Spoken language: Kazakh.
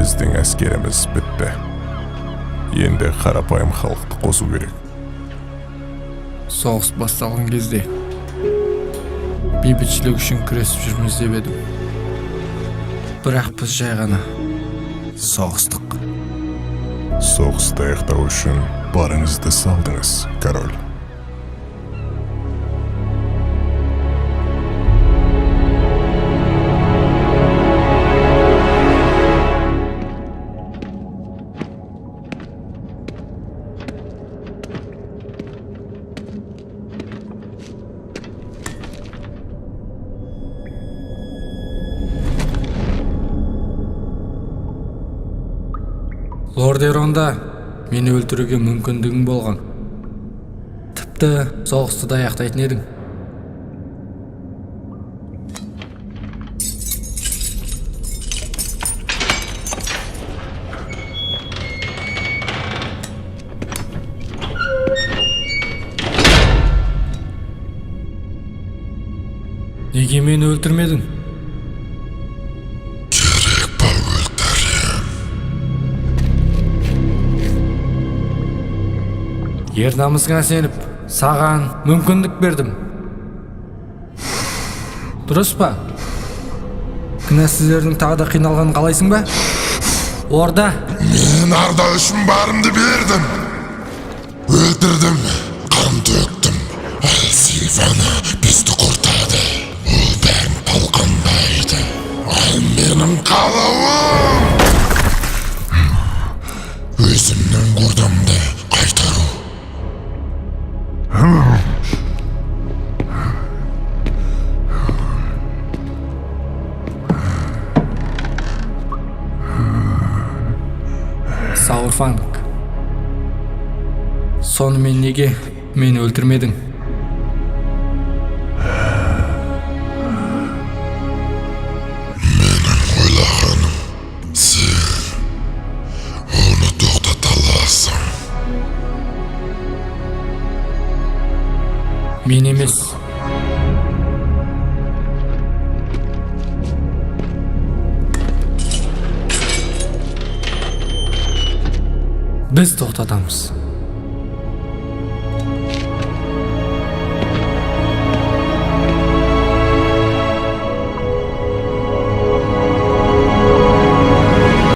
Біздің әскеріміз бітті. Енді қарапайым халықты қосу керек. Соғыс басталған кезде бейбітшілік үшін күресіп жүрміз деп едім. Бірақ біз жай ғана соғыстық. Соғысты аяқтау үшін барыңызды салдыңыз, король. Лорд Эронда мені өлтіруге мүмкіндігің болған. Тіпті соғысты да аяқтайтын едің. Неге мені өлтірмедің? Ер намысыңа сеніп, саған мүмкіндік бердім. Дұрыс па? Кінәсіздердің тағы да қиналғанын қалайсың ба? Орда. Мен арда үшін барымды бердім. Өлтірдім, қан төктім. Ал Сильвана бізді құртады. Ол бәрін талқандайды. Ал менің қалауым өзімнің ордамды қайтару. Саурфанг. Сонымен неге мені өлтірмедің? Менің ойлағаным, сен оны тоқтата аласың. Мен емес. Біз тоқтатамыз.